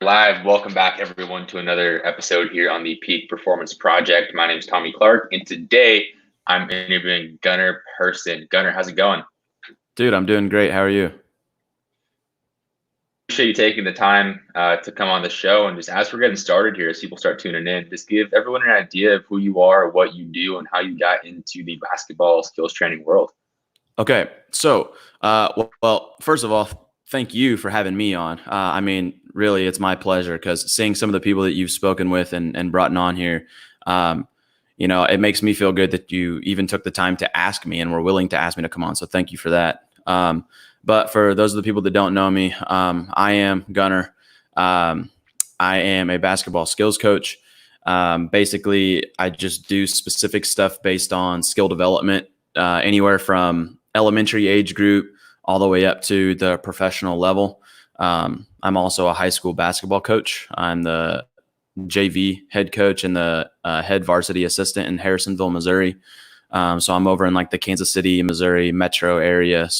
Live. Welcome back, everyone, to another episode here on the Peak Performance Project. My name is Tommy Clark, and today I'm interviewing Gunnar Person. Gunnar, how's it going? Dude, I'm doing great. How are you? Appreciate you taking the time to come on the show. And just as we're getting started here, as people start tuning in, just give everyone an idea of who you are, what you do, and how you got into the basketball skills training world. Okay, so first of all, thank you for having me on. Really, it's my pleasure because seeing some of the people that you've spoken with and brought on here, it makes me feel good that you even took the time to ask me and were willing to ask me to come on. So thank you for that. But for those of the people that don't know me, I am Gunnar. I am a basketball skills coach. Basically, I just do specific stuff based on skill development, anywhere from elementary age group all the way up to the professional level. I'm also a high school basketball coach. I'm the JV head coach and the head varsity assistant in Harrisonville, Missouri. So I'm over in like the Kansas City, Missouri metro area.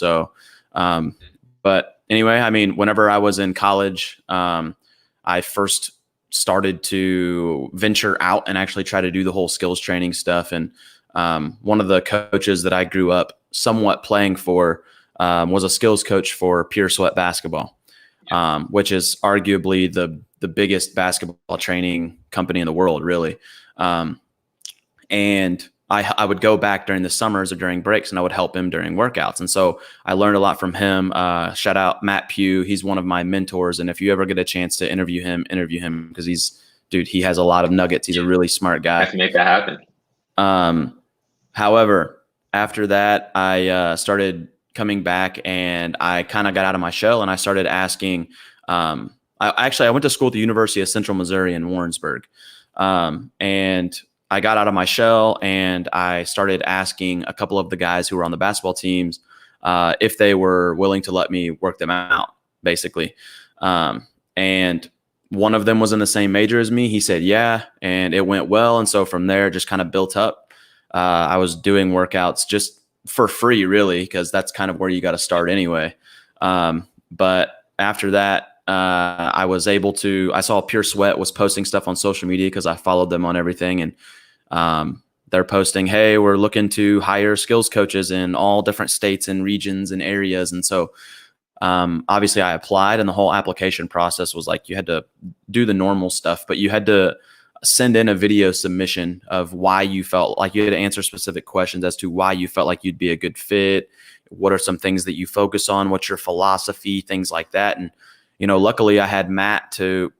But anyway, whenever I was in college, I first started to venture out and actually try to do the whole skills training stuff. And one of the coaches that I grew up somewhat playing for was a skills coach for Pure Sweat Basketball, which is arguably the biggest basketball training company in the world, really. And I would go back during the summers or during breaks, and I would help him during workouts. And so I learned a lot from him. Shout out Matt Pugh. He's one of my mentors. And if you ever get a chance to interview him because he has a lot of nuggets. He's a really smart guy. I can make that happen. However, after that, I started coming back and I kind of got out of my shell and I started asking. I went to school at the University of Central Missouri in Warrensburg. And I got out of my shell and I started asking a couple of the guys who were on the basketball teams if they were willing to let me work them out, basically. And one of them was in the same major as me. He said, yeah, and it went well. And so from there, it just kind of built up. I was doing workouts just for free, really, because that's kind of where you got to start anyway. But after that, I saw Pure Sweat was posting stuff on social media because I followed them on everything. And they're posting, hey, we're looking to hire skills coaches in all different states and regions and areas. And so obviously I applied, and the whole application process was like you had to do the normal stuff, but you had to send in a video submission of why you felt like you had to answer specific questions as to why you felt like you'd be a good fit. What are some things that you focus on? What's your philosophy? Things like that. And, luckily I had Matt to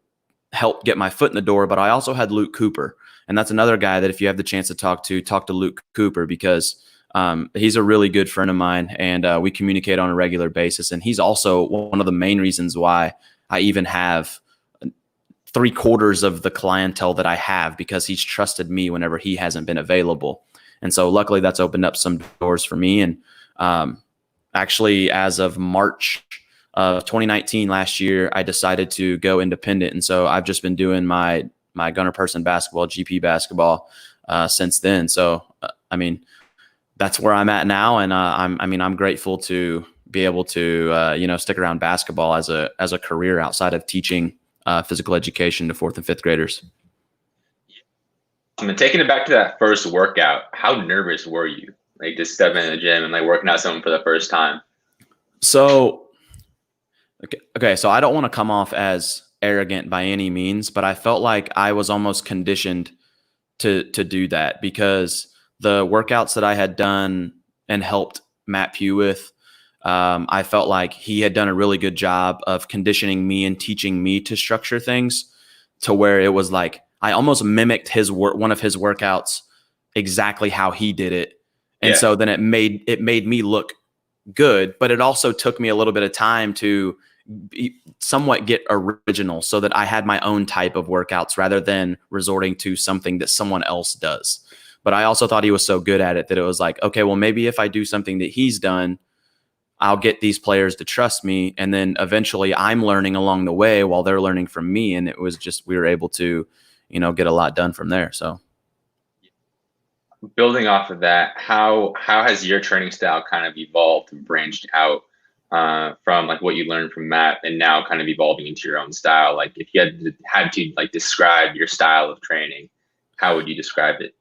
help get my foot in the door, but I also had Luke Cooper. And that's another guy that if you have the chance to talk to Luke Cooper, because he's a really good friend of mine and we communicate on a regular basis. And he's also one of the main reasons why I even have 3/4 of the clientele that I have, because he's trusted me whenever he hasn't been available. And so luckily that's opened up some doors for me. And actually, as of March of 2019, last year, I decided to go independent. And so I've just been doing my Gunnar Person basketball, GP basketball since then. So, that's where I'm at now. And I'm grateful to be able to, stick around basketball as a career outside of teaching physical education to 4th and 5th graders. And taking it back to that first workout, how nervous were you? Like just stepping in the gym and like working out someone for the first time? So, okay. So I don't want to come off as arrogant by any means, but I felt like I was almost conditioned to do that because the workouts that I had done and helped Matt Pugh with, I felt like he had done a really good job of conditioning me and teaching me to structure things to where it was like I almost mimicked one of his workouts exactly how he did it. And so then it made me look good, but it also took me a little bit of time to somewhat get original so that I had my own type of workouts rather than resorting to something that someone else does. But I also thought he was so good at it that it was like, okay, well, maybe if I do something that he's done, I'll get these players to trust me. And then eventually I'm learning along the way while they're learning from me. And it was just, we were able to, get a lot done from there. So building off of that, how has your training style kind of evolved and branched out from like what you learned from Matt and now kind of evolving into your own style? Like if you had to like describe your style of training, how would you describe it?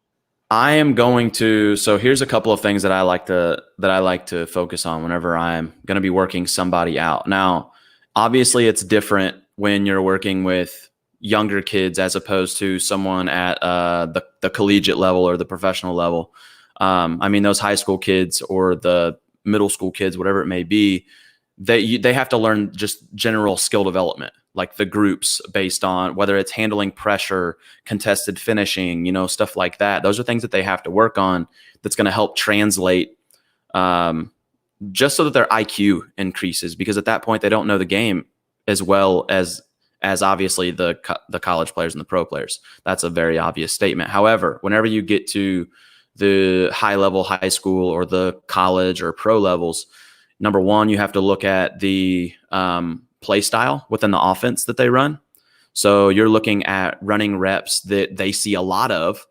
I am going to, so here's a couple of things that I like to focus on whenever I'm going to be working somebody out. Now, obviously it's different when you're working with younger kids as opposed to someone at the collegiate level or the professional level. I mean, those high school kids or the middle school kids, whatever it may be, they have to learn just general skill development, like the groups based on whether it's handling pressure, contested finishing, stuff like that. Those are things that they have to work on. That's going to help translate, just so that their IQ increases, because at that point they don't know the game as well as obviously the college players and the pro players. That's a very obvious statement. However, whenever you get to the high level high school or the college or pro levels, number one, you have to look at the play style within the offense that they run. So you're looking at running reps that they see a lot of,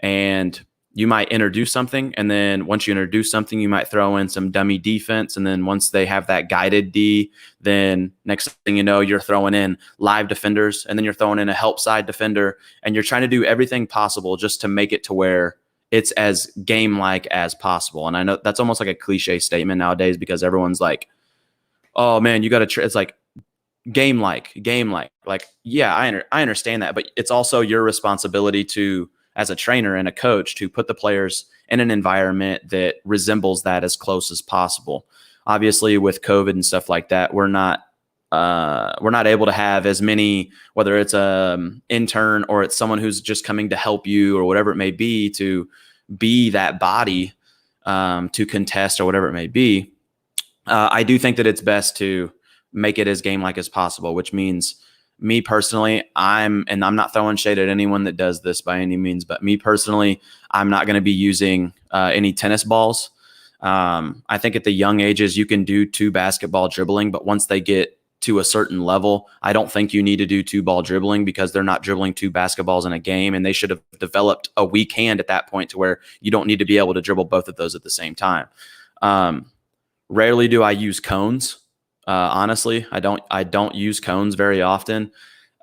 and you might introduce something. And then once you introduce something, you might throw in some dummy defense. And then once they have that guided D, then next thing you know, you're throwing in live defenders, and then you're throwing in a help side defender, and you're trying to do everything possible just to make it to where it's as game-like as possible. And I know that's almost like a cliche statement nowadays because everyone's like, oh man, you got to, it's like game-like. Like, yeah, I understand that, but it's also your responsibility to, as a trainer and a coach, to put the players in an environment that resembles that as close as possible. Obviously with COVID and stuff like that, we're not able to have as many, whether it's an intern or it's someone who's just coming to help you or whatever it may be, to be that body to contest or whatever it may be. I do think that it's best to make it as game-like as possible, which means me personally, I'm not throwing shade at anyone that does this by any means, but me personally, I'm not going to be using any tennis balls. I think at the young ages, you can do 2 basketball dribbling, but once they get to a certain level, I don't think you need to do 2-ball dribbling, because they're not dribbling 2 basketballs in a game, and they should have developed a weak hand at that point to where you don't need to be able to dribble both of those at the same time. Rarely do I use cones. Honestly, I don't use cones very often.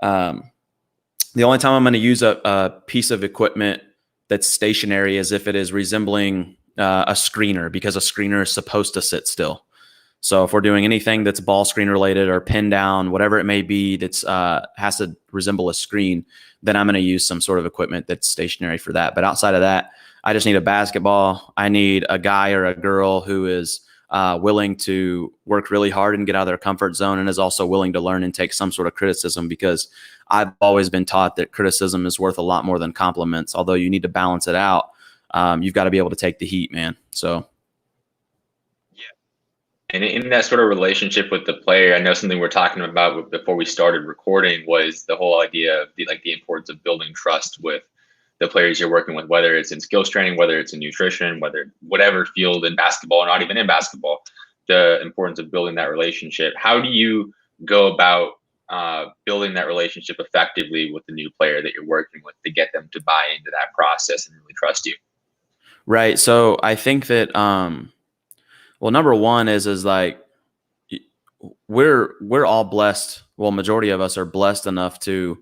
The only time I'm going to use a piece of equipment that's stationary is if it is resembling a screener, because a screener is supposed to sit still. So if we're doing anything that's ball screen related or pin down, whatever it may be, that's has to resemble a screen, then I'm going to use some sort of equipment that's stationary for that. But outside of that, I just need a basketball. I need a guy or a girl who is willing to work really hard and get out of their comfort zone, and is also willing to learn and take some sort of criticism, because I've always been taught that criticism is worth a lot more than compliments. Although you need to balance it out. You've got to be able to take the heat, man. So. And in that sort of relationship with the player, I know something we're talking about before we started recording was the whole idea of the importance of building trust with the players you're working with, whether it's in skills training, whether it's in nutrition, whatever field in basketball or not even in basketball, the importance of building that relationship. How do you go about building that relationship effectively with the new player that you're working with to get them to buy into that process and really trust you? Right. So I think that, well, number one is like, we're all blessed. Well, majority of us are blessed enough to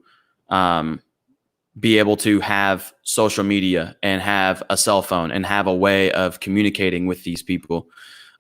be able to have social media and have a cell phone and have a way of communicating with these people.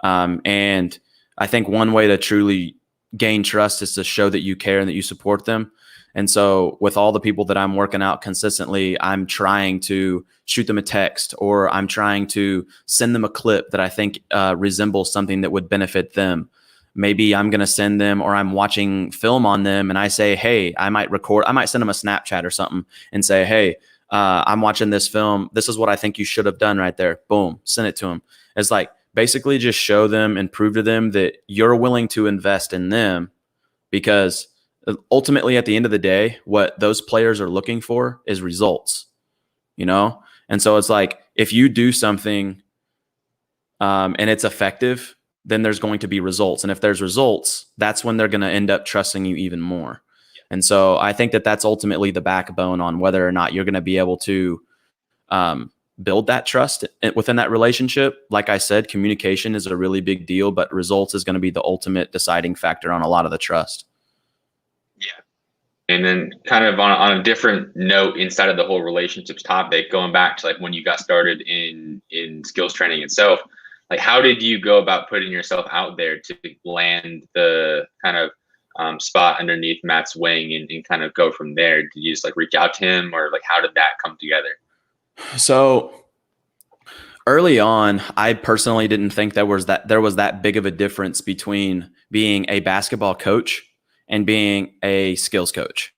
And I think one way to truly gain trust is to show that you care and that you support them. And so with all the people that I'm working out consistently, I'm trying to shoot them a text, or I'm trying to send them a clip that I think resembles something that would benefit them. Maybe I'm going to send them, or I'm watching film on them, and I say, hey, I might send them a Snapchat or something and say, hey, I'm watching this film. This is what I think you should have done right there. Boom, send it to them. It's like basically just show them and prove to them that you're willing to invest in them, because ultimately at the end of the day, what those players are looking for is results, And so it's like, if you do something and it's effective, then there's going to be results. And if there's results, that's when they're going to end up trusting you even more. And so I think that that's ultimately the backbone on whether or not you're going to be able to build that trust within that relationship. Like I said, communication is a really big deal, but results is going to be the ultimate deciding factor on a lot of the trust. Yeah. And then kind of on a different note inside of the whole relationships topic, going back to like when you got started in skills training itself, like how did you go about putting yourself out there to land the kind of spot underneath Matt's wing and kind of go from there? Did you just like reach out to him, or like how did that come together? So early on, I personally didn't think there was that big of a difference between being a basketball coach and being a skills coach.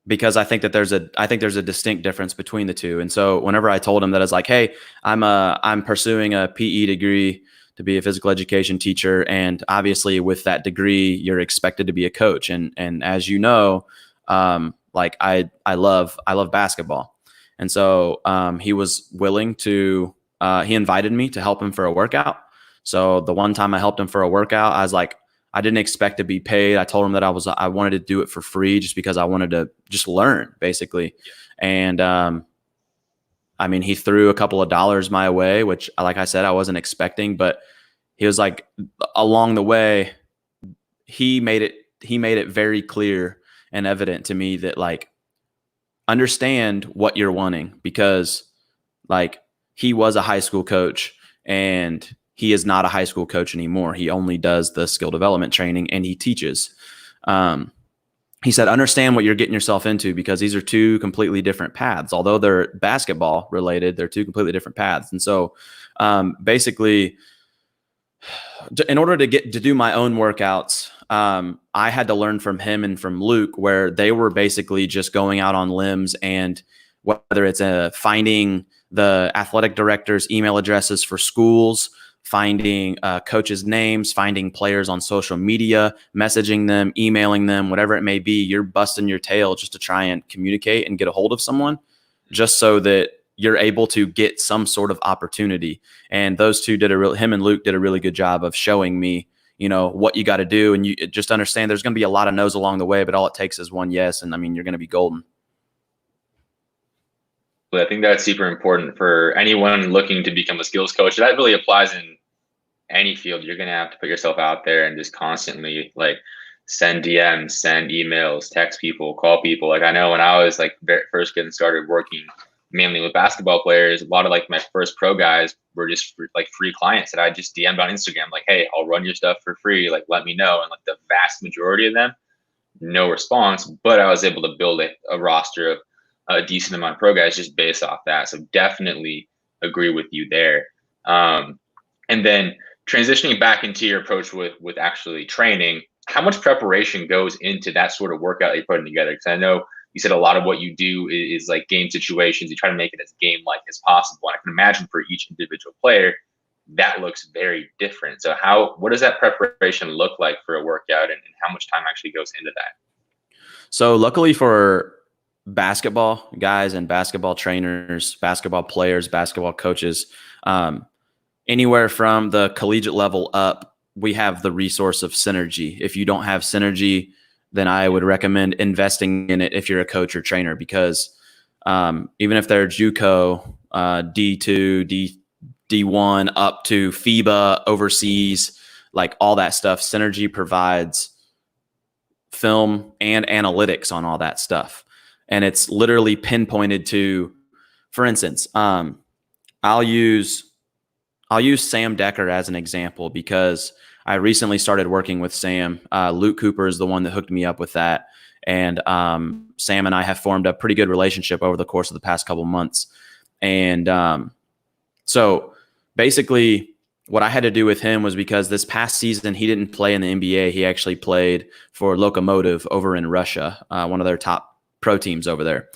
Because I think there's a distinct difference between the two. And so whenever I told him that, I was like, hey, I'm pursuing a PE degree to be a physical education teacher. And obviously with that degree, you're expected to be a coach. And as you know, like I love basketball. And so he was willing to, he invited me to help him for a workout. So the one time I helped him for a workout, I was like, I didn't expect to be paid. I told him that I wanted to do it for free just because I wanted to just learn, basically. And I mean, he threw a couple of dollars my way, which, like I said, I wasn't expecting. But he was like, along the way, he made it very clear and evident to me that, like, understand what you're wanting, because like he was a high school coach and he is not a high school coach anymore. He only does the skill development training and he teaches. He said, understand what you're getting yourself into, because these are two completely different paths. Although they're basketball related, they're two completely different paths. And so basically, in order to get to do my own workouts, I had to learn from him and from Luke, where they were basically just going out on limbs, and whether it's finding the athletic director's email addresses for schools, finding coaches' names, finding players on social media, messaging them, emailing them, whatever it may be, you're busting your tail just to try and communicate and get a hold of someone, just so that you're able to get some sort of opportunity. And those two him and Luke did a really good job of showing me, you know, what you got to do. And you just understand there's going to be a lot of no's along the way, but all it takes is one yes. And I mean, you're going to be golden. But I think that's super important for anyone looking to become a skills coach. That really applies in any field. You're going to have to put yourself out there and just constantly like send DMs, send emails, text people, call people. Like I know when I was like first getting started working mainly with basketball players, a lot of like my first pro guys were just like free clients that I just DM'd on Instagram. Like, hey, I'll run your stuff for free. Like, let me know. And like the vast majority of them, no response, but I was able to build a roster of a decent amount of pro guys just based off that. So definitely agree with you there. And then transitioning back into your approach with actually training, how much preparation goes into that sort of workout you're putting together? Because I know you said a lot of what you do is like game situations. You try to make it as game-like as possible. And I can imagine for each individual player, that looks very different. So what does that preparation look like for a workout, and how much time actually goes into that? So luckily for basketball guys and basketball trainers, basketball players, basketball coaches, anywhere from the collegiate level up, we have the resource of synergy. If you don't have synergy, then I would recommend investing in it if you're a coach or trainer, because even if they're JUCO, D2, D1 up to FIBA, overseas, like all that stuff, synergy provides film and analytics on all that stuff. And it's literally pinpointed to, for instance, I'll use Sam Decker as an example, because I recently started working with Sam. Luke Cooper is the one that hooked me up with that. And Sam and I have formed a pretty good relationship over the course of the past couple months. And so basically what I had to do with him was, because this past season he didn't play in the NBA. He actually played for Lokomotiv over in Russia, one of their top pro teams over there.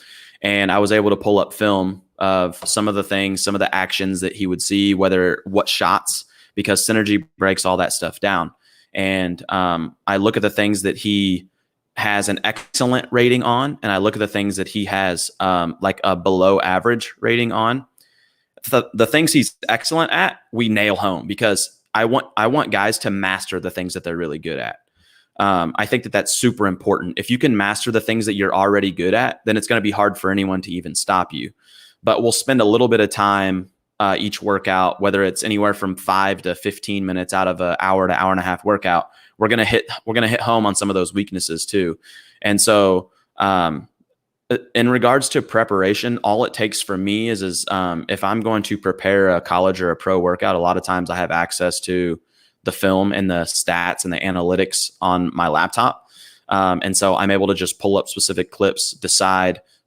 And I was able to pull up film of some of the things, some of the actions that he would see, what shots, because synergy breaks all that stuff down. And I look at the things that he has an excellent rating on, and I look at the things that he has like a below average rating on. The things he's excellent at, we nail home, because I want guys to master the things that they're really good at. I think that that's super important. If you can master the things that you're already good at, then it's going to be hard for anyone to even stop you. but we'll spend a little bit of time each workout, whether it's anywhere from 5 to 15 minutes out of an hour to hour and a half workout. We're gonna hit home on some of those weaknesses too. And so in regards to preparation, all it takes for me is if I'm going to prepare a college or a pro workout, a lot of times I have access to the film and the stats and the analytics on my laptop. And so I'm able to just pull up specific clips,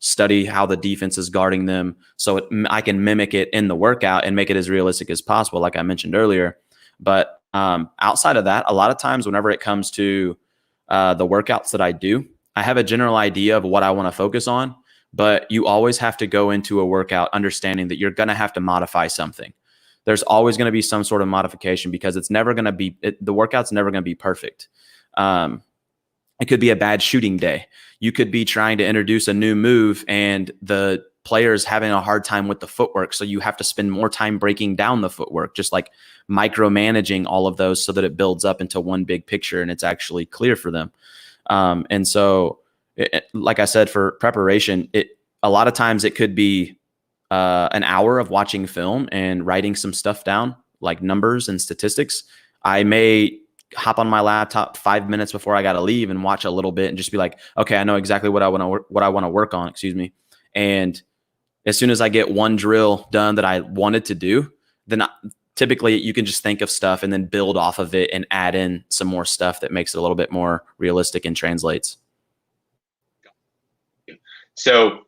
study how the defense is guarding them, so I can mimic it in the workout and make it as realistic as possible, like I mentioned earlier. But outside of that, a lot of times whenever it comes to the workouts that I do, I have a general idea of what I want to focus on, but you always have to go into a workout understanding that you're going to have to modify something. There's always going to be some sort of modification because it's never going to be, the workout's never going to be perfect. It could be a bad shooting day. You could be trying to introduce a new move and the player's having a hard time with the footwork. So you have to spend more time breaking down the footwork, just like micromanaging all of those so that it builds up into one big picture and it's actually clear for them. And so, like I said, for preparation, a lot of times it could be an hour of watching film and writing some stuff down, like numbers and statistics. I may hop on my laptop 5 minutes before I got to leave and watch a little bit and just be like, okay, I know exactly what I want to work on. And as soon as I get one drill done that I wanted to do, then typically you can just think of stuff and then build off of it and add in some more stuff that makes it a little bit more realistic and translates. So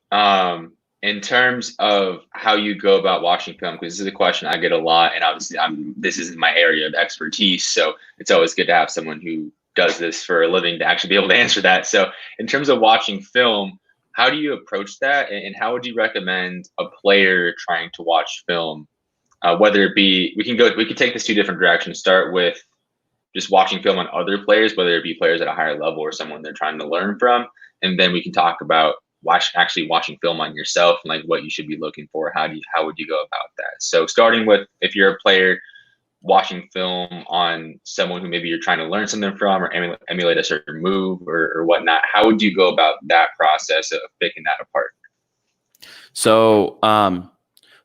in terms of how you go about watching film, because this is a question I get a lot, and obviously this isn't my area of expertise, so it's always good to have someone who does this for a living to actually be able to answer that. So in terms of watching film, how do you approach that, and how would you recommend a player trying to watch film? Whether it be, we could take this two different directions. Start with just watching film on other players, whether it be players at a higher level or someone they're trying to learn from, and then we can talk about actually watching film on yourself and like what you should be looking for. How would you go about that? So starting with, if you're a player watching film on someone who maybe you're trying to learn something from or emulate a certain move or whatnot, how would you go about that process of picking that apart? So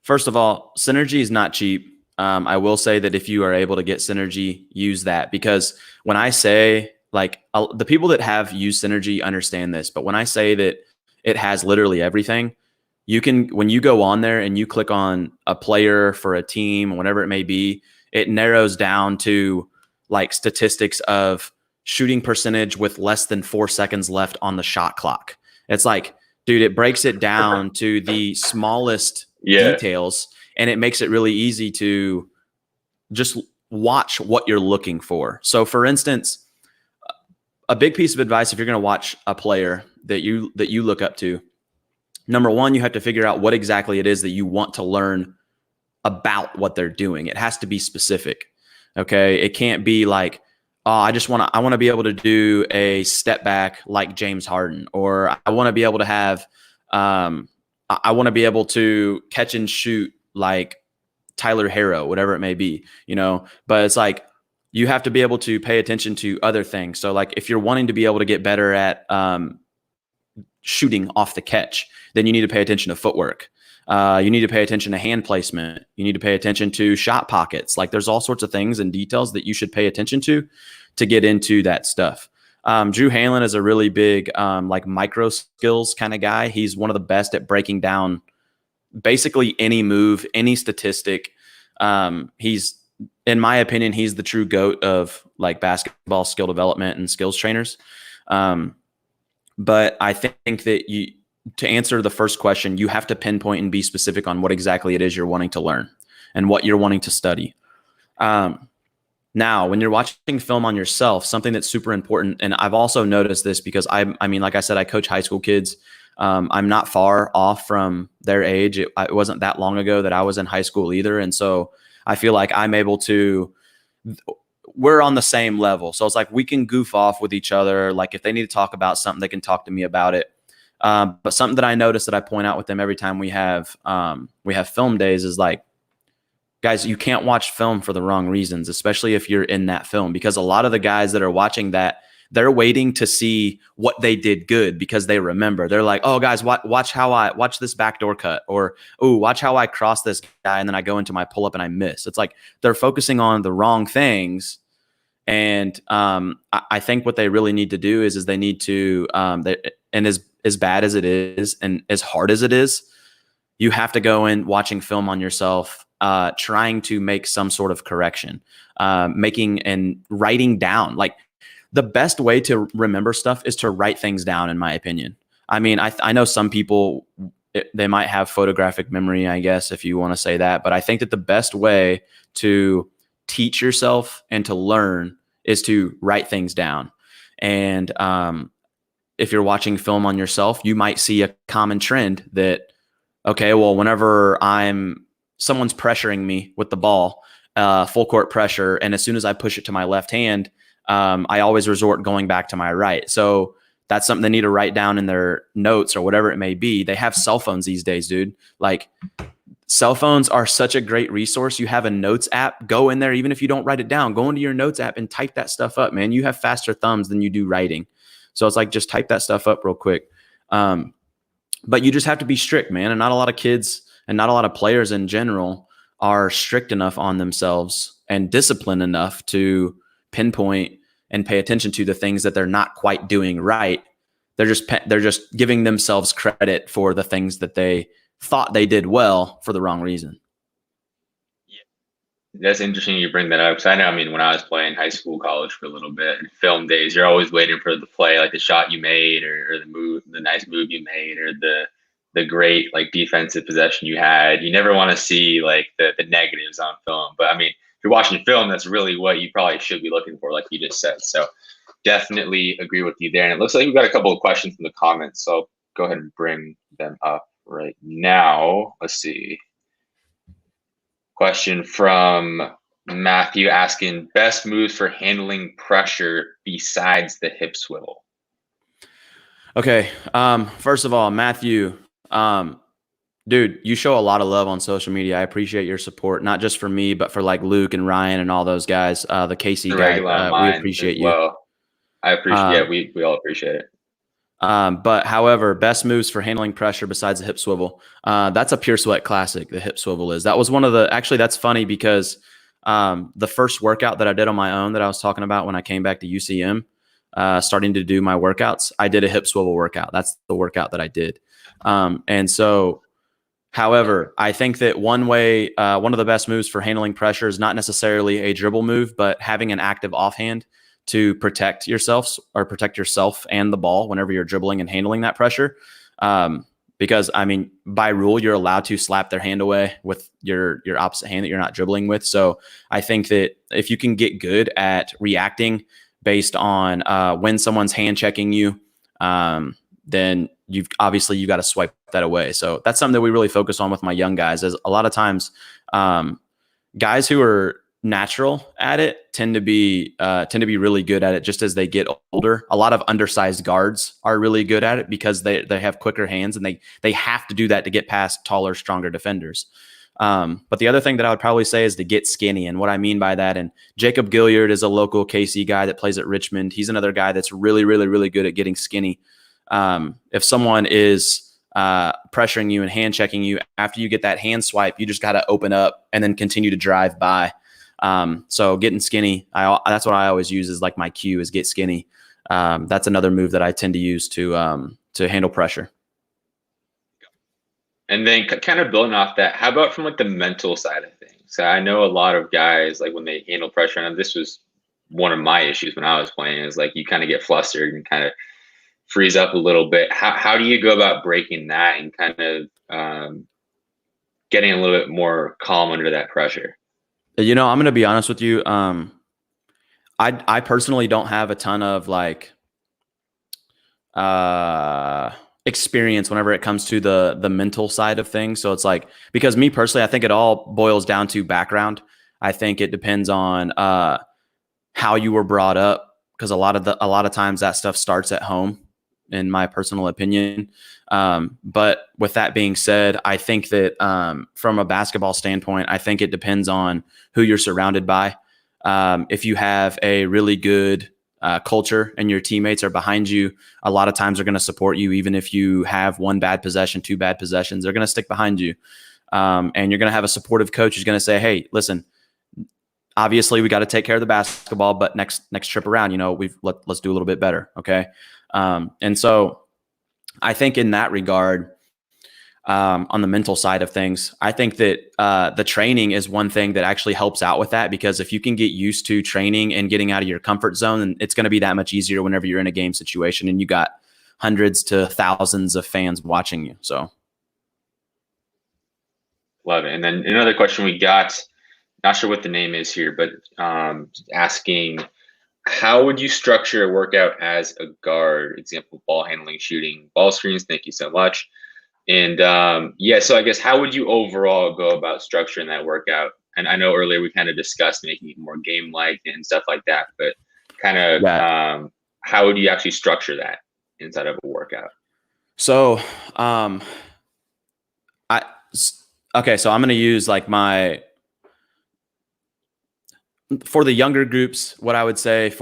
first of all, synergy is not cheap. I will say that if you are able to get synergy, use that, because when I say, like, the people that have used synergy understand this, but when I say that it has literally everything, when you go on there and you click on a player for a team, whatever it may be, it narrows down to like statistics of shooting percentage with less than 4 seconds left on the shot clock. It's like, dude, it breaks it down to the smallest details, and it makes it really easy to just watch what you're looking for. So for instance, a big piece of advice, if you're going to watch a player that you look up to, number one, you have to figure out what exactly it is that you want to learn about what they're doing. It has to be specific. Okay. It can't be like, oh, I want to be able to do a step back like James Harden, or I want to be able to have, I want to be able to catch and shoot like Tyler Herro, whatever it may be, but it's like, you have to be able to pay attention to other things. So like if you're wanting to be able to get better at shooting off the catch, then you need to pay attention to footwork. You need to pay attention to hand placement. You need to pay attention to shot pockets. Like there's all sorts of things and details that you should pay attention to get into that stuff. Drew Hanlon is a really big like micro skills kind of guy. He's one of the best at breaking down basically any move, any statistic. In my opinion, he's the true GOAT of like basketball skill development and skills trainers. But I think that to answer the first question, you have to pinpoint and be specific on what exactly it is you're wanting to learn and what you're wanting to study. Now, when you're watching film on yourself, something that's super important, and I've also noticed this because I mean, like I said, I coach high school kids. I'm not far off from their age. It wasn't that long ago that I was in high school either. And so I feel like we're on the same level. So it's like we can goof off with each other. Like if they need to talk about something, they can talk to me about it. But something that I notice that I point out with them every time we have film days is like, guys, you can't watch film for the wrong reasons, especially if you're in that film, because a lot of the guys that are watching that, they're waiting to see what they did good because they remember. They're like, oh, guys, watch this backdoor cut, or, oh, watch how I cross this guy and then I go into my pull up and I miss. It's like they're focusing on the wrong things. And I think what they really need to do is they need to, and as bad as it is and as hard as it is, you have to go in watching film on yourself, trying to make some sort of correction, making and writing down. Like, the best way to remember stuff is to write things down, in my opinion. I mean, I know some people, they might have photographic memory, I guess, if you want to say that. But I think that the best way to teach yourself and to learn is to write things down. And if you're watching film on yourself, you might see a common trend that, okay, well, whenever someone's pressuring me with the ball, full court pressure, and as soon as I push it to my left hand, I always resort going back to my right. So that's something they need to write down in their notes or whatever it may be. They have cell phones these days, dude. Like, cell phones are such a great resource. You have a notes app, go in there. Even if you don't write it down, go into your notes app and type that stuff up, man. You have faster thumbs than you do writing. So it's like, just type that stuff up real quick. But you just have to be strict, man. And not a lot of kids and not a lot of players in general are strict enough on themselves and disciplined enough to pinpoint and pay attention to the things that they're not quite doing right. They're just giving themselves credit for the things that they thought they did well for the wrong reason. That's interesting you bring that up, because I know, I mean, when I was playing high school, college for a little bit, and film days, you're always waiting for the play, like the shot you made, or the nice move you made, or the great like defensive possession you had. You never want to see like the negatives on film. But I mean, if you're watching film, that's really what you probably should be looking for, like you just said. So definitely agree with you there. And it looks like we've got a couple of questions in the comments, so I'll go ahead and bring them up right now. Let's see. Question from Matthew asking, best moves for handling pressure besides the hip swivel. Okay. First of all, Matthew, dude, you show a lot of love on social media. I appreciate your support, not just for me, but for like Luke and Ryan and all those guys. The KC guy, we appreciate you. Well, I appreciate we all appreciate it. But however, best moves for handling pressure besides the hip swivel. That's a Pure Sweat classic. The hip swivel is. That was one of the, actually, that's funny because the first workout that I did on my own that I was talking about when I came back to UCM, starting to do my workouts, I did a hip swivel workout. That's the workout that I did. And so, however, I think that one of the best moves for handling pressure is not necessarily a dribble move, but having an active offhand to protect yourself and the ball whenever you're dribbling and handling that pressure. Because I mean, by rule, you're allowed to slap their hand away with your opposite hand that you're not dribbling with. So I think that if you can get good at reacting based on when someone's hand checking you, then you got to swipe that away. So that's something that we really focus on with my young guys. As a lot of times, guys who are natural at it tend to be really good at it just as they get older. A lot of undersized guards are really good at it because they have quicker hands, and they have to do that to get past taller, stronger defenders. But the other thing that I would probably say is to get skinny. And what I mean by that, and Jacob Gilliard is a local KC guy that plays at Richmond. He's another guy that's really, really, really good at getting skinny. If someone is pressuring you and hand checking you, after you get that hand swipe, you just got to open up and then continue to drive by. So getting skinny, that's what I always use as like my cue is get skinny. That's another move that I tend to use to handle pressure. And then kind of building off that, how about from like the mental side of things? So I know a lot of guys, like when they handle pressure, and this was one of my issues when I was playing, is like you kind of get flustered and kind of freeze up a little bit. How do you go about breaking that and kind of getting a little bit more calm under that pressure? I'm going to be honest with you. I personally don't have a ton of like experience whenever it comes to the mental side of things. So it's like, because me personally, I think it all boils down to background. I think it depends on how you were brought up, because a lot of times that stuff starts at home, in my personal opinion. But with that being said, I think that from a basketball standpoint, I think it depends on who you're surrounded by. If you have a really good culture and your teammates are behind you, a lot of times they're going to support you. Even if you have one bad possession, two bad possessions, they're going to stick behind you. And you're going to have a supportive coach who's going to say, hey, listen, obviously we got to take care of the basketball, but next trip around, let's do a little bit better. Okay. And so I think in that regard, on the mental side of things, I think that the training is one thing that actually helps out with that, because if you can get used to training and getting out of your comfort zone, then it's going to be that much easier whenever you're in a game situation and you got hundreds to thousands of fans watching you. So. Love it. And then another question we got, not sure what the name is here, but asking, how would you structure a workout as a guard? Example, ball handling, shooting, ball screens. Thank you so much. And so I guess how would you overall go about structuring that workout? And I know earlier we kind of discussed making it more game-like and stuff like that, but kind of how would you actually structure that inside of a workout? So, so I'm going to use like for the younger groups, what I would say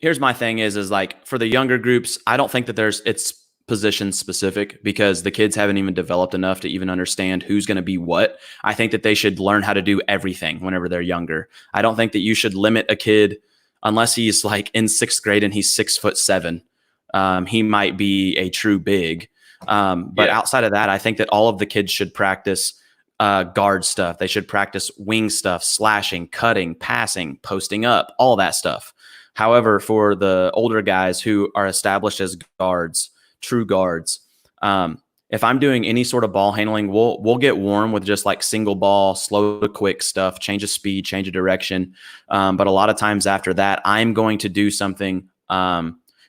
here's my thing is like for the younger groups, I don't think that it's position specific, because the kids haven't even developed enough to even understand who's going to be what. I think that they should learn how to do everything whenever they're younger. I don't think that you should limit a kid unless he's like in 6th grade and he's 6'7". He might be a true big. But outside of that, I think that all of the kids should practice guard stuff. They should practice wing stuff, slashing, cutting, passing, posting up, all that stuff. However, for the older guys who are established as guards, true guards, if I'm doing any sort of ball handling, we'll get warm with just like single ball, slow to quick stuff, change of speed, change of direction. But a lot of times after that, I'm going to do something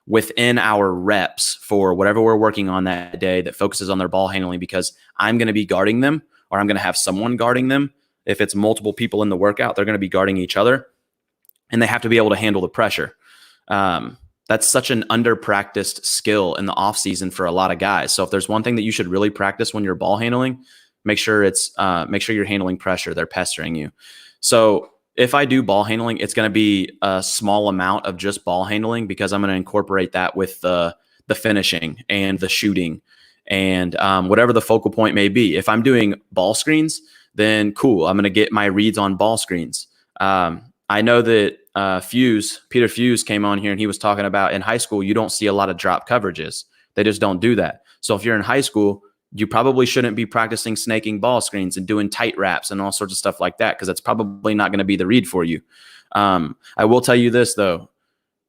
within our reps for whatever we're working on that day that focuses on their ball handling, because I'm going to be guarding them, or I'm going to have someone guarding them. If it's multiple people in the workout, they're going to be guarding each other, and they have to be able to handle the pressure. That's such an under-practiced skill in the off season for a lot of guys. So if there's one thing that you should really practice when you're ball handling, make sure you're handling pressure. They're pestering you. So if I do ball handling, it's going to be a small amount of just ball handling, because I'm going to incorporate that with the finishing and the shooting and whatever the focal point may be. If I'm doing ball screens, then cool. I'm going to get my reads on ball screens. I know that Peter Fuse came on here and he was talking about in high school, you don't see a lot of drop coverages. They just don't do that. So if you're in high school, you probably shouldn't be practicing snaking ball screens and doing tight wraps and all sorts of stuff like that, because that's probably not going to be the read for you. I will tell you this, though.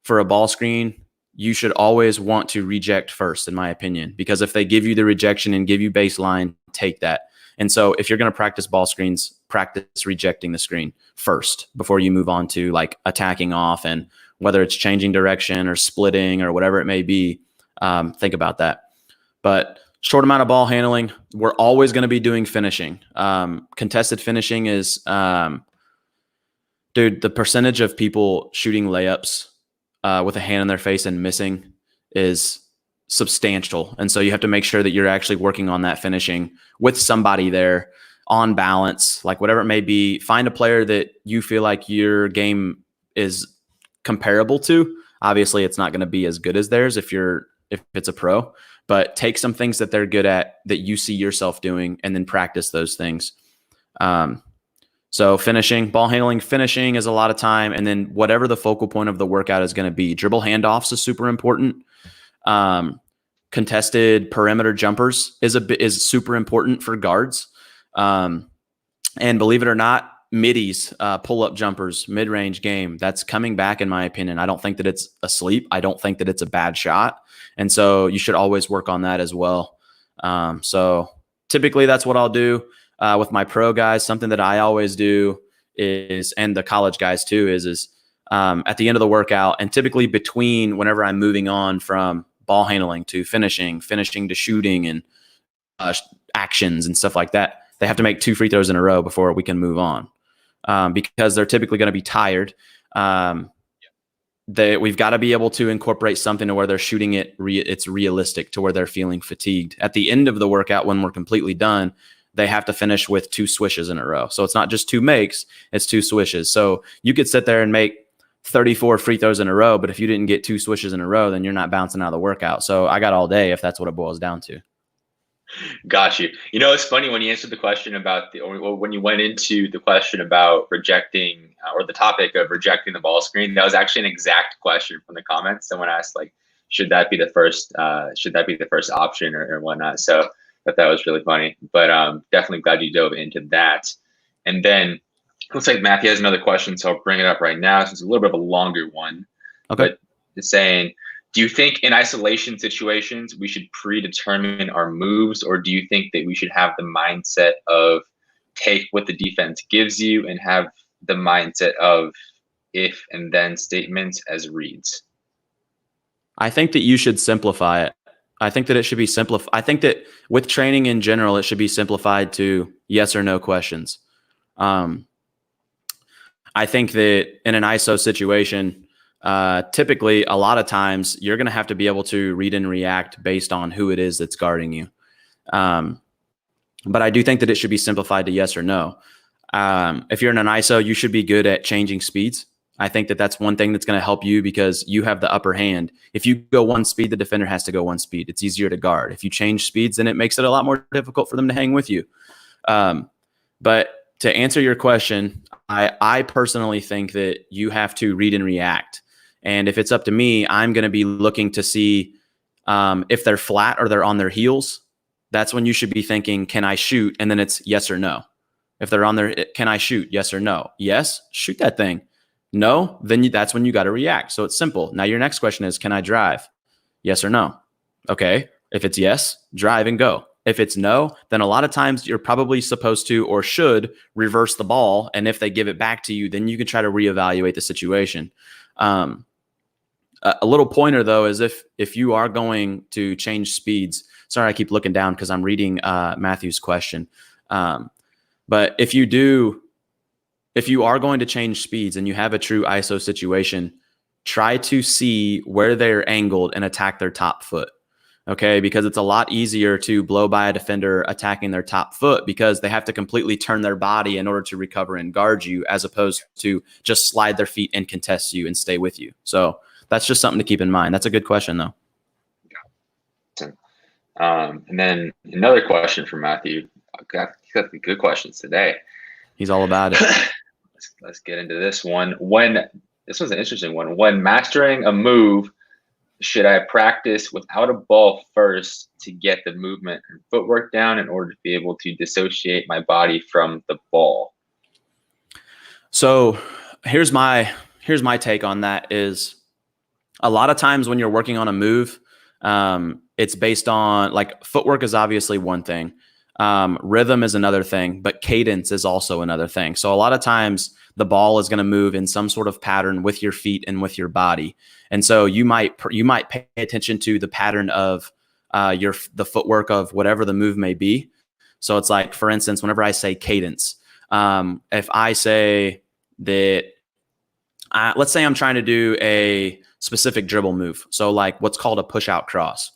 For a ball screen, you should always want to reject first, in my opinion, because if they give you the rejection and give you baseline, take that. And so if you're going to practice ball screens, practice rejecting the screen first before you move on to like attacking off, and whether it's changing direction or splitting or whatever it may be, think about that. But short amount of ball handling, we're always going to be doing finishing. Contested finishing is, the percentage of people shooting layups with a hand in their face and missing is substantial. And so you have to make sure that you're actually working on that finishing with somebody there on balance, like whatever it may be. Find a player that you feel like your game is comparable to. Obviously, it's not going to be as good as theirs if it's a pro, but take some things that they're good at that you see yourself doing and then practice those things. So finishing, ball handling, finishing is a lot of time. And then whatever the focal point of the workout is going to be, dribble handoffs is super important. Contested perimeter jumpers is super important for guards. And believe it or not, middies, pull-up jumpers, mid-range game, that's coming back in my opinion. I don't think that it's asleep. I don't think that it's a bad shot. And so you should always work on that as well. So typically that's what I'll do with my pro guys. Something that I always do is, and the college guys too, is at the end of the workout, and typically between whenever I'm moving on from ball handling to finishing to shooting and actions and stuff like that, they have to make 2 free throws in a row before we can move on, because they're typically going to be tired. We've got to be able to incorporate something to where they're shooting it's realistic, to where they're feeling fatigued. At the end of the workout, when we're completely done, they have to finish with 2 swishes in a row. So it's not just 2 makes, it's 2 swishes. So you could sit there and make 34 free throws in a row, but if you didn't get 2 swishes in a row, then you're not bouncing out of the workout. So I got all day if that's what it boils down to. Got you. You know, it's funny when you answered the question about or when you went into the question about rejecting or the topic of rejecting the ball screen. That was actually an exact question from the comments. Someone asked, like, should that be the first option or whatnot? So that was really funny. But definitely glad you dove into that. And then looks like Matthew has another question, so I'll bring it up right now. So it's a little bit of a longer one. Okay. But it's saying, do you think in isolation situations we should predetermine our moves, or do you think that we should have the mindset of take what the defense gives you and have the mindset of if and then statements as reads? I think that you should simplify it. I think that it should be simplified. I think that with training in general, it should be simplified to yes or no questions. I think that in an ISO situation, typically a lot of times you're going to have to be able to read and react based on who it is that's guarding you. But I do think that it should be simplified to yes or no. If you're in an ISO, you should be good at changing speeds. I think that that's one thing that's going to help you because you have the upper hand. If you go one speed, the defender has to go one speed. It's easier to guard. If you change speeds, then it makes it a lot more difficult for them to hang with you. But to answer your question, I personally think that you have to read and react. And if it's up to me, I'm going to be looking to see if they're flat or they're on their heels. That's when you should be thinking, can I shoot? And then it's yes or no. If they're on their, can I shoot? Yes or no? Yes, shoot that thing. No, then that's when you got to react. So it's simple. Now your next question is, can I drive? Yes or no? Okay. If it's yes, drive and go. If it's no, then a lot of times you're probably supposed to or should reverse the ball. And if they give it back to you, then you can try to reevaluate the situation. A little pointer though is if you are going to change speeds. Sorry, I keep looking down because I'm reading Matthew's question. But if you are going to change speeds and you have a true ISO situation, try to see where they're angled and attack their top foot. Okay, because it's a lot easier to blow by a defender attacking their top foot because they have to completely turn their body in order to recover and guard you, as opposed to just slide their feet and contest you and stay with you. So that's just something to keep in mind. That's a good question, though. And then another question from Matthew. Got the good questions today. He's all about it. Let's get into this one. This was an interesting one. When mastering a move, should I practice without a ball first to get the movement and footwork down in order to be able to dissociate my body from the ball? So here's my take on that is a lot of times when you're working on a move, it's based on, like, footwork is obviously one thing. Rhythm is another thing, but cadence is also another thing. So a lot of times the ball is going to move in some sort of pattern with your feet and with your body. And so you might pay attention to the pattern of the footwork of whatever the move may be. So it's like, for instance, whenever I say cadence, if I say that, let's say I'm trying to do a specific dribble move. So like what's called a push out cross.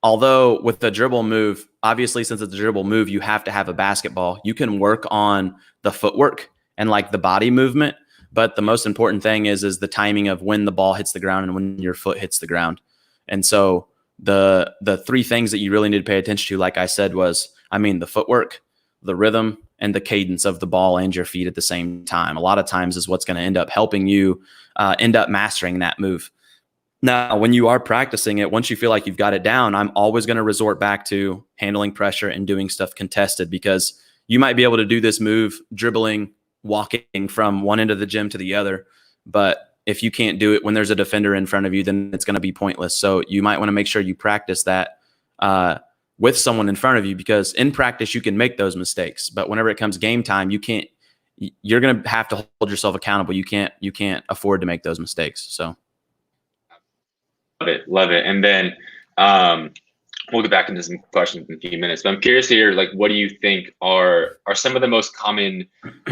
Although with the dribble move, obviously, since it's a dribble move, you have to have a basketball. You can work on the footwork and like the body movement, but the most important thing is the timing of when the ball hits the ground and when your foot hits the ground. And so the three things that you really need to pay attention to, like I said, the footwork, the rhythm, and the cadence of the ball and your feet at the same time. A lot of times is what's going to end up helping you end up mastering that move. Now, when you are practicing it, once you feel like you've got it down, I'm always going to resort back to handling pressure and doing stuff contested, because you might be able to do this move dribbling, walking from one end of the gym to the other. But if you can't do it when there's a defender in front of you, then it's going to be pointless. So you might want to make sure you practice that with someone in front of you, because in practice you can make those mistakes. But whenever it comes game time, you're going to have to hold yourself accountable. You can't afford to make those mistakes. So. Love it. And then we'll get back into some questions in a few minutes. But I'm curious to hear, like, what do you think are some of the most common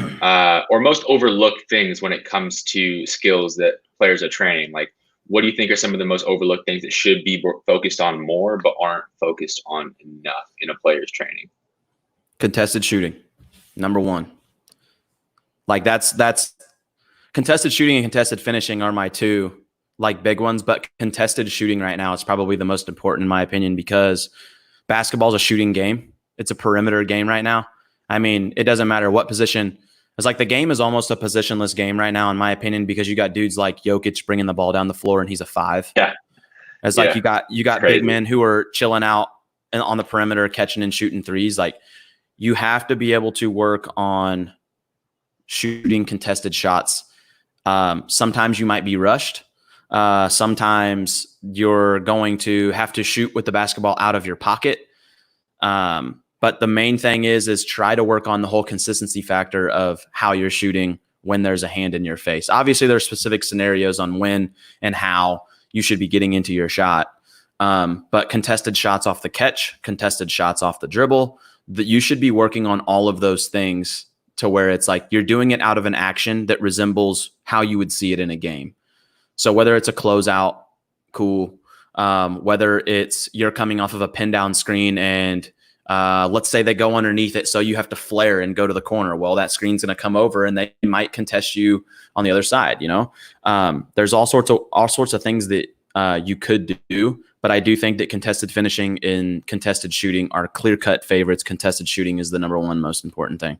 or most overlooked things when it comes to skills that players are training? Like, what do you think are some of the most overlooked things that should be focused on more but aren't focused on enough in a player's training? Contested shooting, number one. Like that's Contested shooting and contested finishing are my two like big ones, but contested shooting right now is probably the most important in my opinion because basketball is a shooting game. It's a perimeter game right now. I mean, it doesn't matter what position. It's like the game is almost a positionless game right now, in my opinion, because you got dudes like Jokic bringing the ball down the floor and he's a 5. Yeah. It's like you got big men who are chilling out and on the perimeter, catching and shooting threes. Like you have to be able to work on shooting contested shots. Sometimes you might be rushed. Sometimes you're going to have to shoot with the basketball out of your pocket. But the main thing is try to work on the whole consistency factor of how you're shooting when there's a hand in your face. Obviously, there are specific scenarios on when and how you should be getting into your shot. But contested shots off the catch, contested shots off the dribble, that you should be working on all of those things to where it's like you're doing it out of an action that resembles how you would see it in a game. So whether it's a closeout, cool. Whether it's you're coming off of a pin down screen and let's say they go underneath it, so you have to flare and go to the corner. Well, that screen's going to come over and they might contest you on the other side. There's all sorts of things that you could do, but I do think that contested finishing and contested shooting are clear-cut favorites. Contested shooting is the number one most important thing.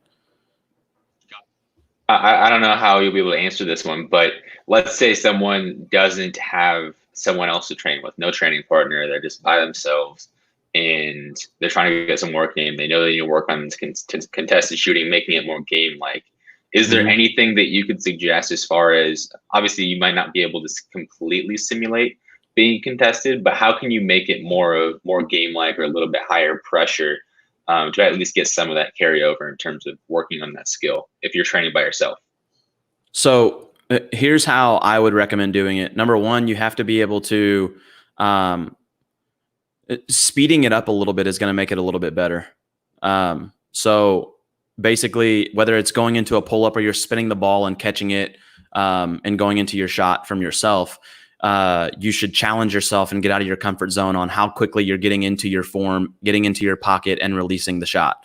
I don't know how you'll be able to answer this one, but let's say someone doesn't have someone else to train with, no training partner, they're just by themselves, and they're trying to get some work in. They know they need to work on this contested shooting, making it more game-like. Is there anything that you could suggest as far as, obviously you might not be able to completely simulate being contested, but how can you make it more game-like or a little bit higher pressure to at least get some of that carryover in terms of working on that skill if you're training by yourself? So here's how I would recommend doing it. Number one, you have to be able to speeding it up a little bit is going to make it a little bit better. So basically, whether it's going into a pull-up or you're spinning the ball and catching it and going into your shot from yourself, you should challenge yourself and get out of your comfort zone on how quickly you're getting into your form, getting into your pocket, and releasing the shot.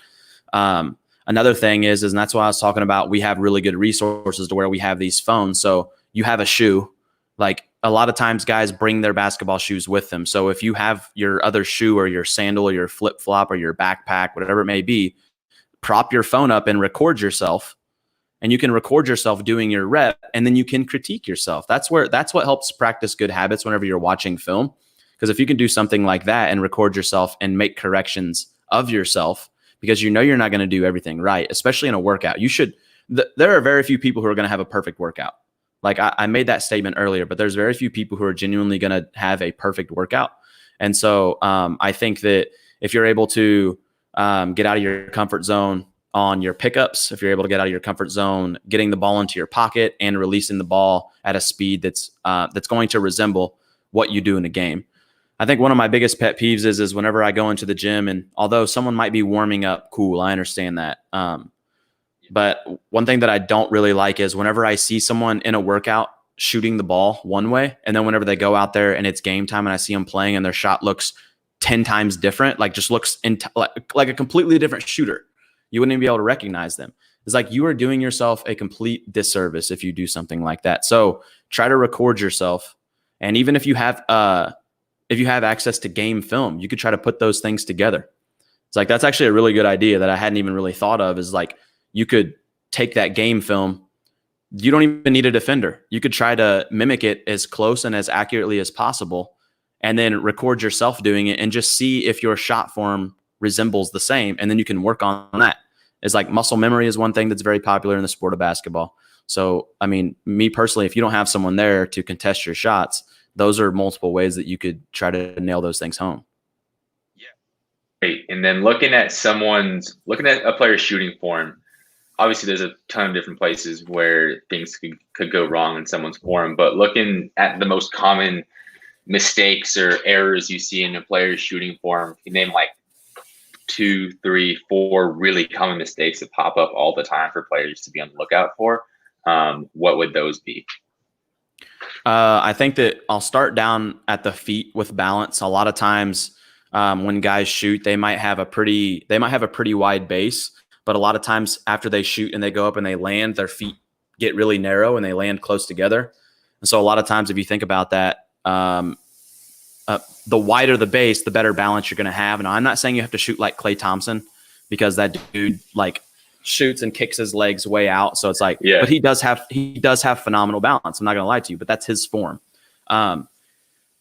Another thing is, and that's why I was talking about, we have really good resources to where we have these phones. So you have a shoe. Like a lot of times guys bring their basketball shoes with them. So if you have your other shoe or your sandal or your flip-flop or your backpack, whatever it may be, prop your phone up and record yourself. And you can record yourself doing your rep, and then you can critique yourself. That's what helps practice good habits whenever you're watching film. Because if you can do something like that and record yourself and make corrections of yourself, because you're not going to do everything right, especially in a workout. There are very few people who are going to have a perfect workout. Like I made that statement earlier, but there's very few people who are genuinely going to have a perfect workout. And so I think that if you're able to get out of your comfort zone on your pickups, if you're able to get out of your comfort zone, getting the ball into your pocket and releasing the ball at a speed that's going to resemble what you do in a game. I think one of my biggest pet peeves is whenever I go into the gym, and although someone might be warming up, cool, I understand that. But one thing that I don't really like is whenever I see someone in a workout shooting the ball one way, and then whenever they go out there and it's game time and I see them playing and their shot looks 10 times different, like just looks like a completely different shooter. You wouldn't even be able to recognize them. It's like you are doing yourself a complete disservice if you do something like that. So try to record yourself. And even if you have access to game film, you could try to put those things together. It's like, that's actually a really good idea that I hadn't even really thought of, is like, you could take that game film. You don't even need a defender. You could try to mimic it as close and as accurately as possible, and then record yourself doing it and just see if your shot form resembles the same. And then you can work on that. It's like muscle memory is one thing that's very popular in the sport of basketball. So, I mean, me personally, if you don't have someone there to contest your shots, those are multiple ways that you could try to nail those things home. Yeah. Great. And then looking at a player's shooting form, obviously there's a ton of different places where things could go wrong in someone's form, but looking at the most common mistakes or errors you see in a player's shooting form, you name like 2, 3, 4 really common mistakes that pop up all the time for players to be on the lookout for. What would those be? I think that I'll start down at the feet with balance. A lot of times when guys shoot, they might have a pretty wide base, but a lot of times after they shoot and they go up and they land, their feet get really narrow and they land close together. And so a lot of times, if you think about that, the wider the base, the better balance you're going to have. And I'm not saying you have to shoot like Klay Thompson, because that dude like shoots and kicks his legs way out. So it's like, Yeah. but he does have phenomenal balance. I'm not going to lie to you, but that's his form.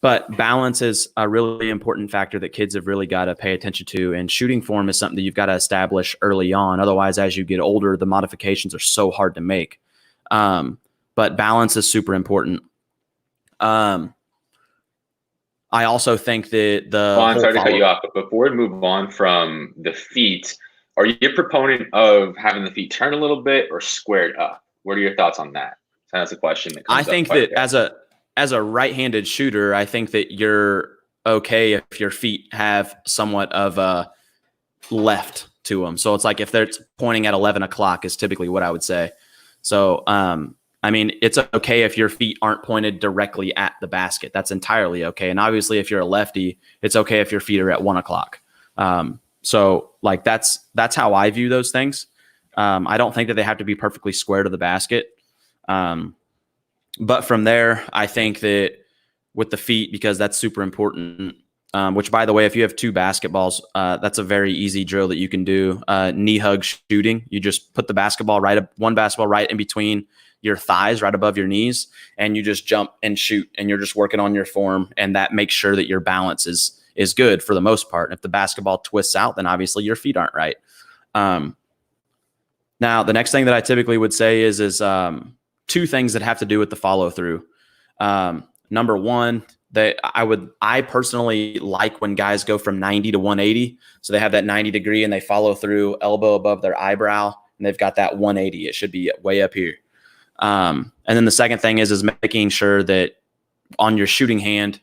But balance is a really important factor that kids have really got to pay attention to. And shooting form is something that you've got to establish early on. Otherwise, as you get older, the modifications are so hard to make. But balance is super important. I also think that I'm sorry to cut you off, but before we move on from the feet, are you a proponent of having the feet turn a little bit or squared up? What are your thoughts on that? So that's a question that comes I think that as a right-handed shooter, I think that you're okay if your feet have somewhat of a left to them. So it's like if they're pointing at 11 o'clock is typically what I would say. So, I mean, it's okay if your feet aren't pointed directly at the basket. That's entirely okay. And obviously, if you're a lefty, it's okay if your feet are at 1 o'clock. So like that's how I view those things. I don't think that they have to be perfectly square to the basket. But from there, I think that with the feet, because that's super important, which, by the way, if you have two basketballs, that's a very easy drill that you can do. Knee hug shooting. You just put the one basketball right in between your thighs, right above your knees, and you just jump and shoot, and you're just working on your form, and that makes sure that your balance is good for the most part. If the basketball twists out, then obviously your feet aren't right. Now, the next thing that I typically would say is two things that have to do with the follow through. Number one, I personally like when guys go from 90 to 180. So they have that 90 degree and they follow through elbow above their eyebrow, and they've got that 180. It should be way up here. And then the second thing is making sure that on your shooting hand,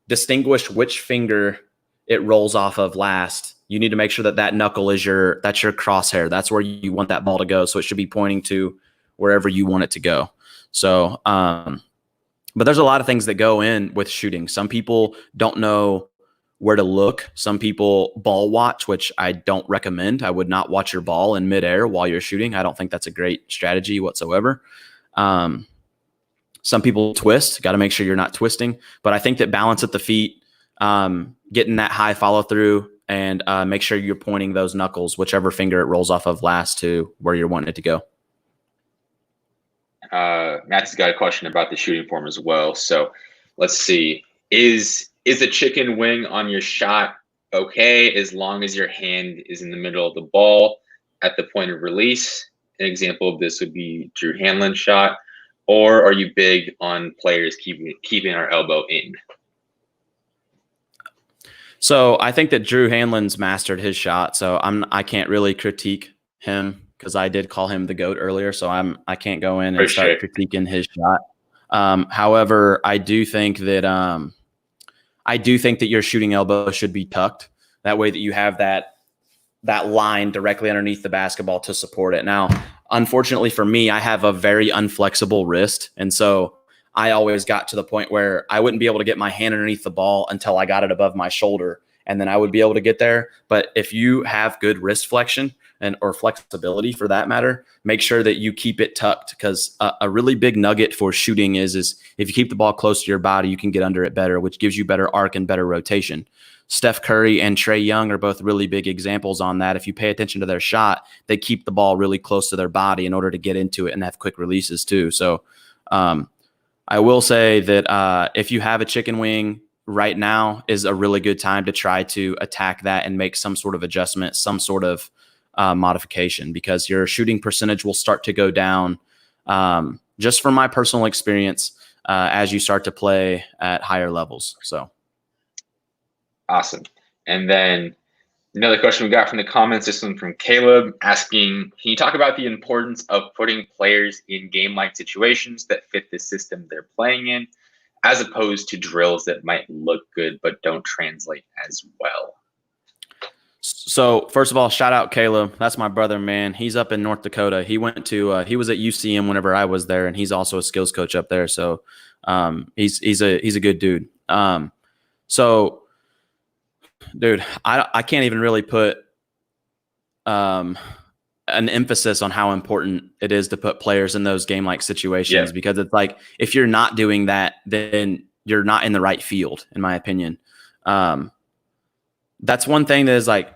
distinguish which finger it rolls off of last. You need to make sure that knuckle is that's your crosshair. That's where you want that ball to go. So it should be pointing to wherever you want it to go. So, but there's a lot of things that go in with shooting. Some people don't know where to look. Some people ball watch, which I don't recommend. I would not watch your ball in midair while you're shooting. I don't think that's a great strategy whatsoever. Some people twist. Got to make sure you're not twisting. But I think that balance at the feet, getting that high follow through, and make sure you're pointing those knuckles, whichever finger it rolls off of last, to where you're wanting it to go. Matt's got a question about the shooting form as well. So let's see. Is a chicken wing on your shot okay as long as your hand is in the middle of the ball at the point of release? An example of this would be Drew Hanlen's shot. Or are you big on players keeping our elbow in? So I think that Drew Hanlen's mastered his shot. So I can't really critique him, because I did call him the GOAT earlier. So I can't go in and start critiquing his shot. However, I do think that your shooting elbow should be tucked. That way that you have that line directly underneath the basketball to support it. Now, unfortunately for me, I have a very unflexible wrist. And so I always got to the point where I wouldn't be able to get my hand underneath the ball until I got it above my shoulder, and then I would be able to get there. But if you have good wrist flexion or flexibility for that matter, make sure that you keep it tucked, because a really big nugget for shooting is if you keep the ball close to your body, you can get under it better, which gives you better arc and better rotation. Steph Curry and Trae Young are both really big examples on that. If you pay attention to their shot, they keep the ball really close to their body in order to get into it and have quick releases too. So I will say that if you have a chicken wing, right now is a really good time to try to attack that and make some sort of adjustment, some sort of modification, because your shooting percentage will start to go down, just from my personal experience, as you start to play at higher levels. So awesome. And then another question we got from the comments, this one from Caleb, asking, can you talk about the importance of putting players in game-like situations that fit the system they're playing in, as opposed to drills that might look good but don't translate as well? So first of all, shout out Caleb. That's my brother, man. He's up in North Dakota. He went to he was at UCM whenever I was there, and he's also a skills coach up there. So he's a good dude. So dude, I can't even really put an emphasis on how important it is to put players in those game-like situations, Yeah. because it's like, if you're not doing that, then you're not in the right field, in my opinion. That's one thing that is like,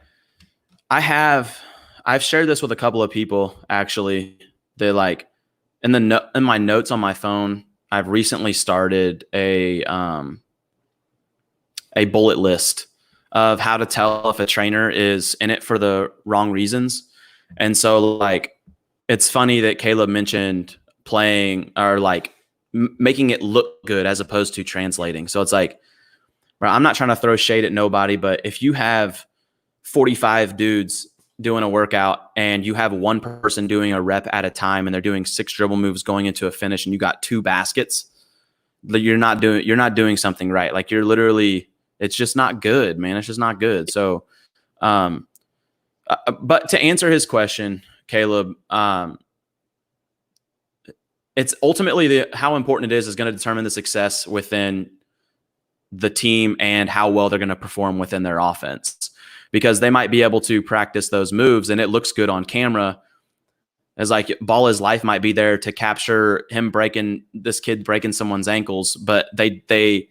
I've shared this with a couple of people actually. They like in my notes on my phone, I've recently started a bullet list of how to tell if a trainer is in it for the wrong reasons. And so like, it's funny that Caleb mentioned playing or like making it look good as opposed to translating. So it's like, I'm not trying to throw shade at nobody, but if you have 45 dudes doing a workout and you have one person doing a rep at a time and they're doing 6 dribble moves going into a finish and you got 2 baskets, you're not doing something right. Like, you're literally, it's just not good, man. It's just not good. So, but to answer his question, Caleb, it's ultimately how important it is going to determine the success within the team and how well they're going to perform within their offense, because they might be able to practice those moves and it looks good on camera, as like Ball Is Life might be there to capture this kid breaking someone's ankles, but they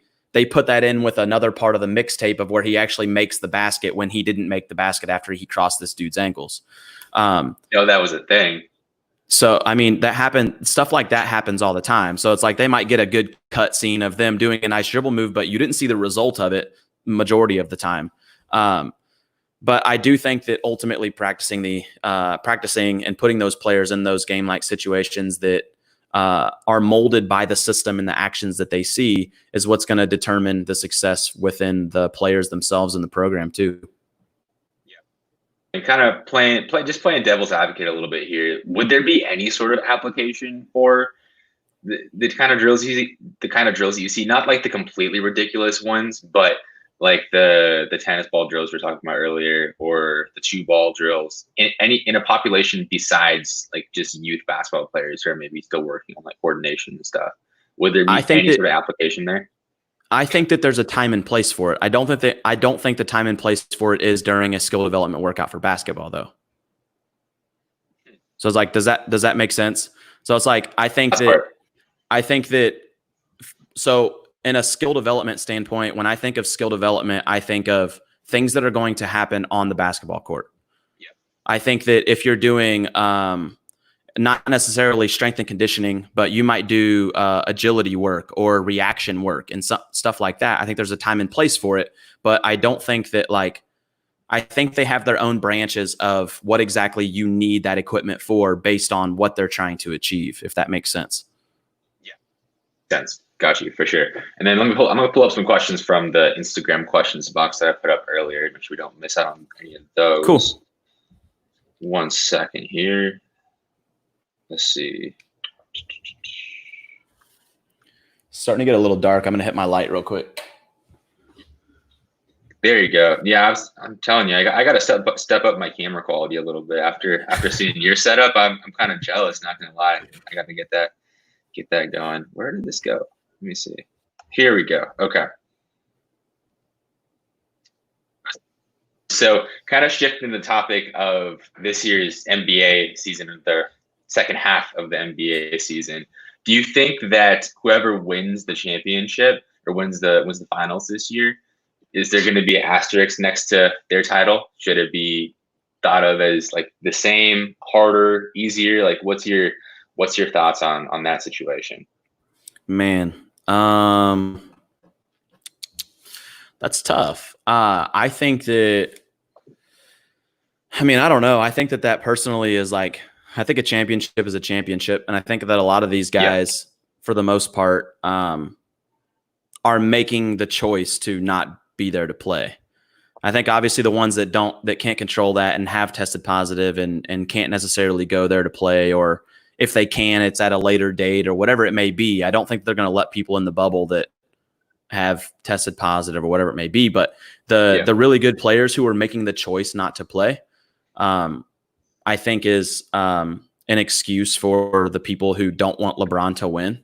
put that in with another part of the mixtape of where he actually makes the basket when he didn't make the basket after he crossed this dude's ankles. That was a thing. So, I mean, that happened. Stuff like that happens all the time. So it's like they might get a good cut scene of them doing a nice dribble move, but you didn't see the result of it majority of the time. But I do think that ultimately practicing and putting those players in those game-like situations that are molded by the system and the actions that they see is what's going to determine the success within the players themselves in the program too. And kind of playing devil's advocate a little bit here. Would there be any sort of application for the kind of drills you see? Not like the completely ridiculous ones, but like the tennis ball drills we were talking about earlier, or the 2-ball drills in a population besides like just youth basketball players who are maybe still working on like coordination and stuff. Would there be any sort of application there? I think that there's a time and place for it. I don't think the time and place for it is during a skill development workout for basketball, though. So it's like, does that make sense? So it's like, I think that so in a skill development standpoint, when I think of skill development, I think of things that are going to happen on the basketball court. Yeah. I think that if you're doing not necessarily strength and conditioning, but you might do agility work or reaction work and stuff like that, I think there's a time and place for it. But I don't think that I think they have their own branches of what exactly you need that equipment for based on what they're trying to achieve, if that makes sense. Yeah. Sense. Got you, for sure. And then I'm going to pull up some questions from the Instagram questions box that I put up earlier. Make sure we don't miss out on any of those. Cool. 1 second here. Let's see. Starting to get a little dark. I'm going to hit my light real quick. There you go. Yeah, I'm telling you, I got to step up my camera quality a little bit after seeing your setup. I'm kind of jealous, not going to lie. I got to get that going. Where did this go? Let me see. Here we go. Okay. So kind of shifting the topic of this year's NBA season, the second half of the NBA season, do you think that whoever wins the championship or wins the finals this year, is there going to be an asterisk next to their title? Should it be thought of as like the same, harder, easier? Like, what's your thoughts on that situation? Man, that's tough. I think that, I don't know. I think that personally is like, I think a championship is a championship. And I think that a lot of these guys, for the most part, are making the choice to not be there to play. I think obviously the ones that can't control that and have tested positive and can't necessarily go there to play, or if they can, it's at a later date or whatever it may be. I don't think they're going to let people in the bubble that have tested positive or whatever it may be. But the really good players who are making the choice not to play, I think is an excuse for the people who don't want LeBron to win.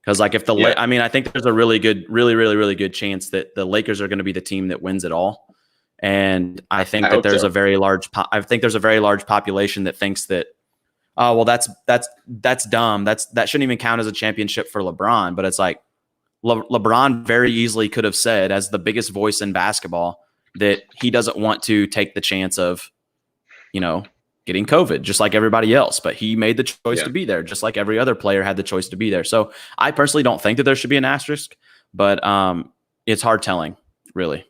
Because like if I think there's a really good chance that the Lakers are going to be the team that wins it all. And I think I that hope there's so. a very large population that thinks that, oh, well, that's dumb. That shouldn't even count as a championship for LeBron. But it's like LeBron very easily could have said, as the biggest voice in basketball, that he doesn't want to take the chance of, getting COVID, just like everybody else. But he made the choice to be there, just like every other player had the choice to be there. So I personally don't think that there should be an asterisk, but it's hard telling, really.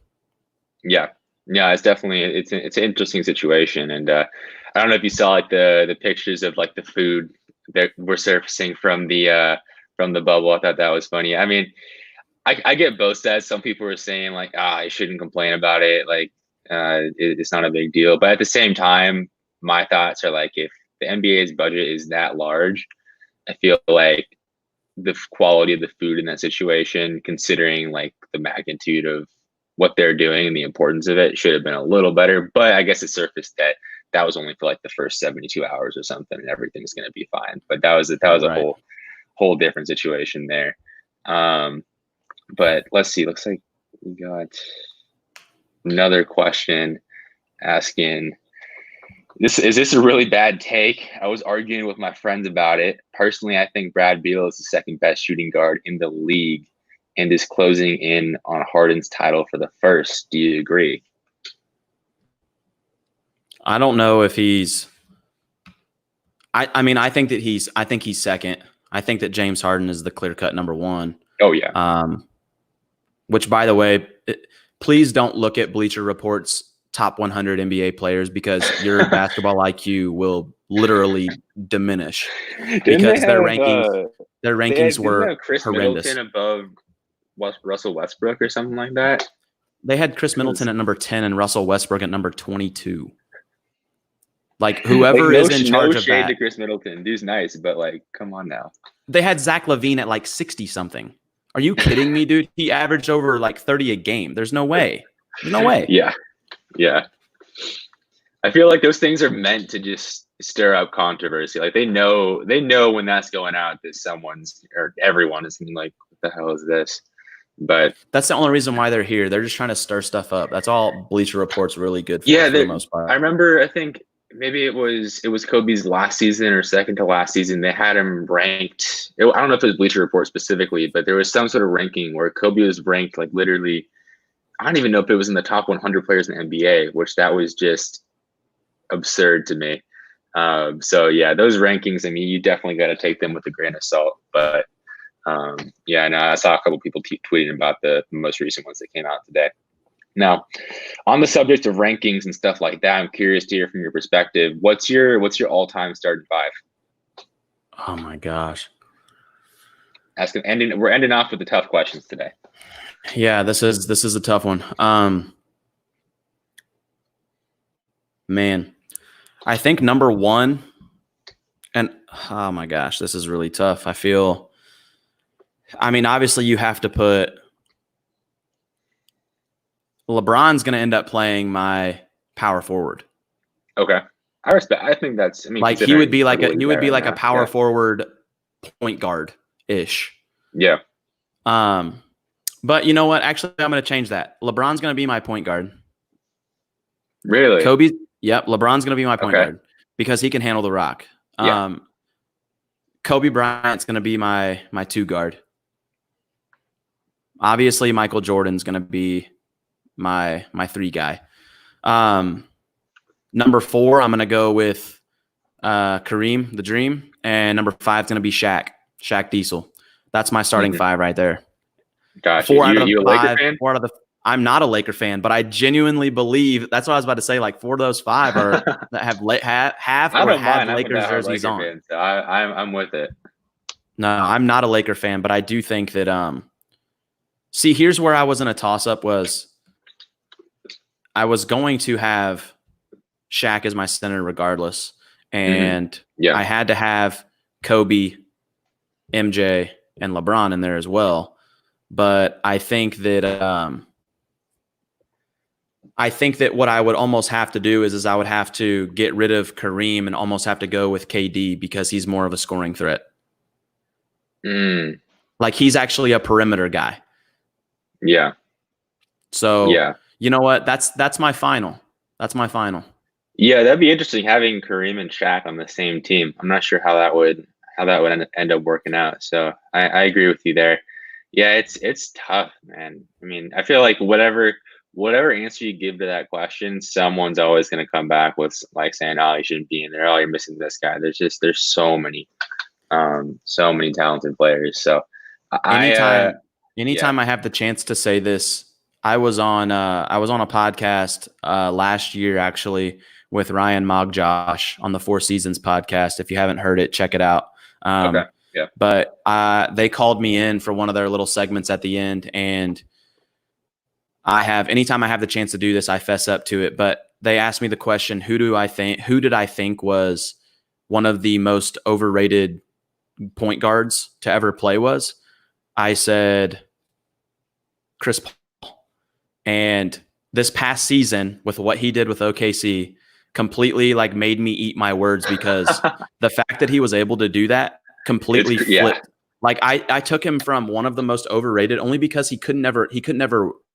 Yeah. Yeah, it's definitely it's an interesting situation, and I don't know if you saw like the pictures of like the food that were surfacing from the bubble. I thought that was funny. I mean, I get both sides. Some people were saying like, I shouldn't complain about it. Like, it's not a big deal. But at the same time, my thoughts are like, if the NBA's budget is that large, I feel like the quality of the food in that situation, considering like the magnitude of what they're doing and the importance of it, should have been a little better. But I guess it surfaced that was only for like the first 72 hours or something, and everything's going to be fine. But that was a Right. whole different situation there. But let's see. Looks like we got another question asking, is this a really bad take? I was arguing with my friends about it. Personally, I think Brad Beal is the second best shooting guard in the league and is closing in on Harden's title for the first. Do you agree? I don't know if he's. I mean, I think he's second. I think that James Harden is the clear-cut number one. Oh yeah. Which, by the way, please don't look at Bleacher Report's top 100 NBA players, because your basketball IQ will literally diminish because their rankings were Chris horrendous. Middleton above Russell Westbrook or something like that. They had Chris Middleton at number 10 and Russell Westbrook at number 22. Like, whoever is in charge of that. To Chris Middleton, dude's nice, but like, come on now. They had Zach LaVine at like 60 something. Are you kidding me, dude? He averaged over like 30 a game. There's no way. There's no way. Yeah. I feel like those things are meant to just stir up controversy. Like they know when that's going out that someone's or everyone is like, what the hell is this? But that's the only reason why they're here. They're just trying to stir stuff up. That's all Bleacher Report's really good for, for the most part. I remember, I think maybe it was Kobe's last season or second to last season. They had him ranked. I don't know if it was Bleacher Report specifically, but there was some sort of ranking where Kobe was ranked like literally, I don't even know if it was in the top 100 players in the NBA, which that was just absurd to me. So yeah, those rankings, I mean, you definitely got to take them with a grain of salt. But I saw a couple people tweeting about the most recent ones that came out today. Now, on the subject of rankings and stuff like that, I'm curious to hear from your perspective. What's your all-time starting five? Oh my gosh. We're ending off with the tough questions today. Yeah, this is a tough one. Man, I think number one, and oh my gosh, this is really tough. I mean, obviously you have to put LeBron's going to end up playing my power forward. Okay. I respect. I think that's, I mean, like he would be like a power forward point guard ish. Yeah. But you know what? Actually, I'm going to change that. LeBron's going to be my point guard. Really? Yep. LeBron's going to be my point guard because he can handle the rock. Yeah. Kobe Bryant's going to be my two guard. Obviously, Michael Jordan's going to be my three guy. Number four, I'm going to go with Kareem, the Dream. And number 5 is going to be Shaq Diesel. That's my starting five right there. Gotcha. You a Laker fan? I'm not a Laker fan, but I genuinely believe that's what I was about to say. Like 4 of those 5 are that have Lakers jerseys on. Fan, so I'm with it. No, I'm not a Laker fan, but I do think that. See, here's where I was in a toss-up. Was I was going to have Shaq as my center regardless, and I had to have Kobe, MJ, and LeBron in there as well. But I think that what I would almost have to do is I would have to get rid of Kareem and almost have to go with KD because he's more of a scoring threat. Like he's actually a perimeter guy. Yeah. So You know what? That's my final. That's my final. Yeah, that'd be interesting having Kareem and Shaq on the same team. I'm not sure how that would end up working out. So I agree with you there. Yeah, it's tough, man. I mean, I feel like whatever answer you give to that question, someone's always going to come back with like saying, "Oh, you shouldn't be in there. Oh, you're missing this guy." There's so many talented players. So I Anytime, yeah, anytime I have the chance to say this, I was on a podcast last year actually with Ryan Mogjosh on the Four Seasons podcast. If you haven't heard it, check it out. okay, yeah, But they called me in for one of their little segments at the end, and anytime I have the chance to do this, I fess up to it. But they asked me the question, who did I think was one of the most overrated point guards to ever play was? I said Chris Paul. And this past season, with what he did with OKC, completely like made me eat my words, because the fact that he was able to do that completely flipped. yeah, Like I took him from one of the most overrated only because he could never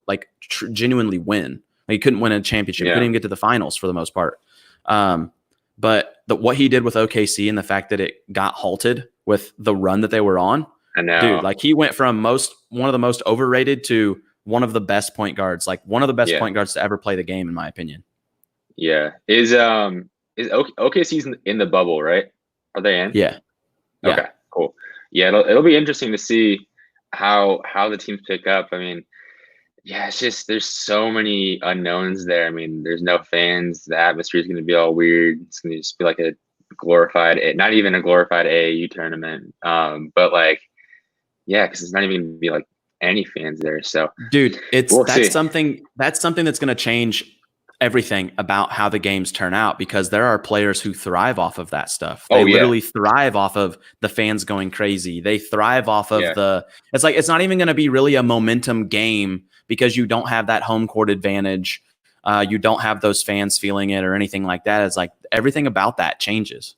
like genuinely win. Like, he couldn't win a championship. He couldn't yeah. even get to the finals for the most part. But what he did with OKC and the fact that it got halted with the run that they were on, I know. dude, like he went from one of the most overrated to one of the best point guards, like one of the best Yeah. point guards to ever play the game, in my opinion. Yeah. Is OKC's in the bubble, right? Are they in? Yeah. Yeah. Okay, cool. Yeah, it'll be interesting to see how the teams pick up. I mean, yeah, it's just there's so many unknowns there. I mean, there's no fans. The atmosphere is going to be all weird. It's going to just be like a glorified, not even a glorified AAU tournament. But like, yeah, because it's not even going to be like any fans there. So, Dude, we'll that's see. something that's going to change everything about how the games turn out, because there are players who thrive off of that stuff. They literally thrive off of the fans going crazy. They thrive off of it's like, it's not even going to be really a momentum game because you don't have that home court advantage. You don't have those fans feeling it or anything like that. It's like everything about that changes.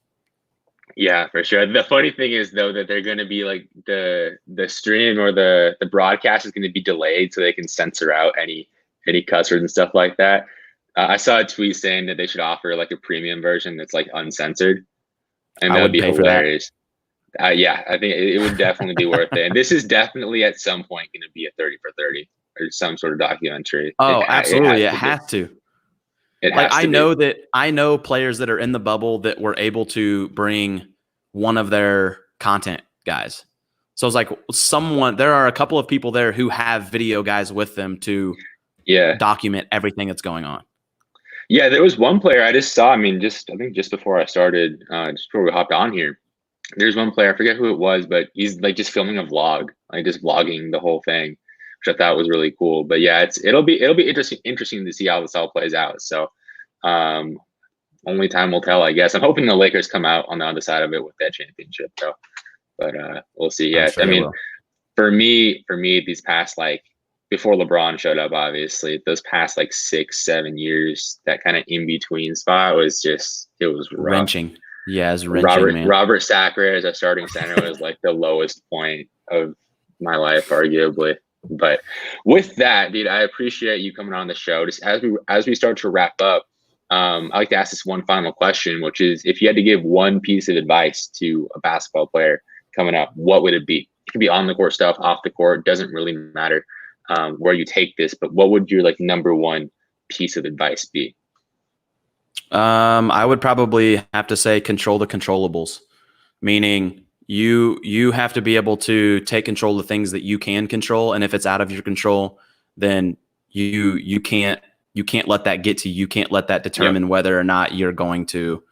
Yeah, for sure. The funny thing is though that they're going to be like the stream or the broadcast is going to be delayed so they can censor out any cuss words and stuff like that. I saw a tweet saying that they should offer like a premium version that's like uncensored, and I that'd would be pay for that. hilarious. Yeah, I think it would definitely be worth it. And this is definitely at some point going to be a 30 for 30 or some sort of documentary. Oh, absolutely. It has has to. It Like, has to be. I know players that are in the bubble that were able to bring one of their content guys. So it's like there are a couple of people there who have video guys with them to document everything that's going on. Yeah, there was one player I just saw. I mean, I think just before I started, just before we hopped on here, there's one player, I forget who it was, but he's like just filming a vlog, like just vlogging the whole thing, which I thought was really cool. But yeah, it'll be interesting to see how this all plays out. So only time will tell, I guess. I'm hoping the Lakers come out on the other side of it with that championship, though. But we'll see. Yeah, Sure, I mean, for me, these past like before LeBron showed up, obviously, those past like 6-7 years, that kind of in between spot was it was rough. Wrenching. Yeah, it's wrenching, man. Robert Sacre as a starting center was like the lowest point of my life, arguably. But with that, dude, I appreciate you coming on the show. Just as we start to wrap up, I like to ask this one final question, which is, if you had to give one piece of advice to a basketball player coming up, what would it be? It could be on the court stuff, off the court, doesn't really matter where you take this, but what would your like number one piece of advice be? I would probably have to say control the controllables, meaning you have to be able to take control of things that you can control, and if it's out of your control, then you can't let that get to you. You can't let that determine whether or not you're going to,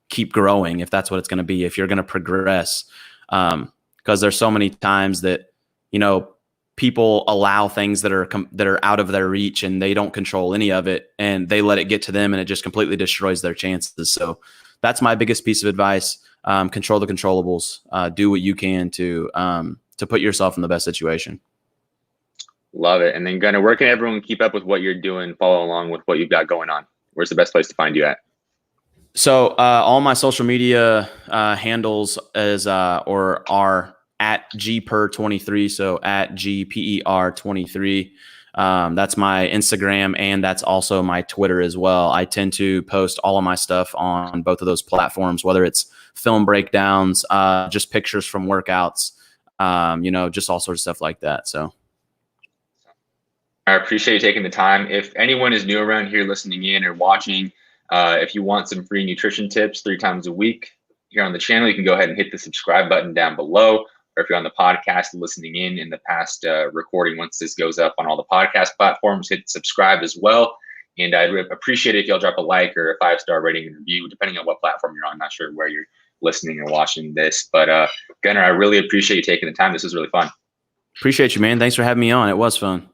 keep growing, if that's what it's going to be, if you're going to progress. Because there's so many times that, people allow things that are out of their reach and they don't control any of it, and they let it get to them and it just completely destroys their chances. So that's my biggest piece of advice. Control the controllables, do what you can to put yourself in the best situation. Love it. And then Gunnar, where can everyone keep up with what you're doing, follow along with what you've got going on? Where's the best place to find you at? So all my social media handles are at GPER23, so at GPER23. That's my Instagram, and that's also my Twitter as well. I tend to post all of my stuff on both of those platforms, whether it's film breakdowns, just pictures from workouts, just all sorts of stuff like that. So I appreciate you taking the time. If anyone is new around here listening in or watching, if you want some free nutrition tips 3 times a week here on the channel, you can go ahead and hit the subscribe button down below. Or if you're on the podcast listening in the past recording, once this goes up on all the podcast platforms, hit subscribe as well. And I'd appreciate it if y'all drop a like or a 5-star rating and review, depending on what platform you're on. I'm not sure where you're listening or watching this, but Gunnar, I really appreciate you taking the time. This was really fun. Appreciate you, man. Thanks for having me on. It was fun.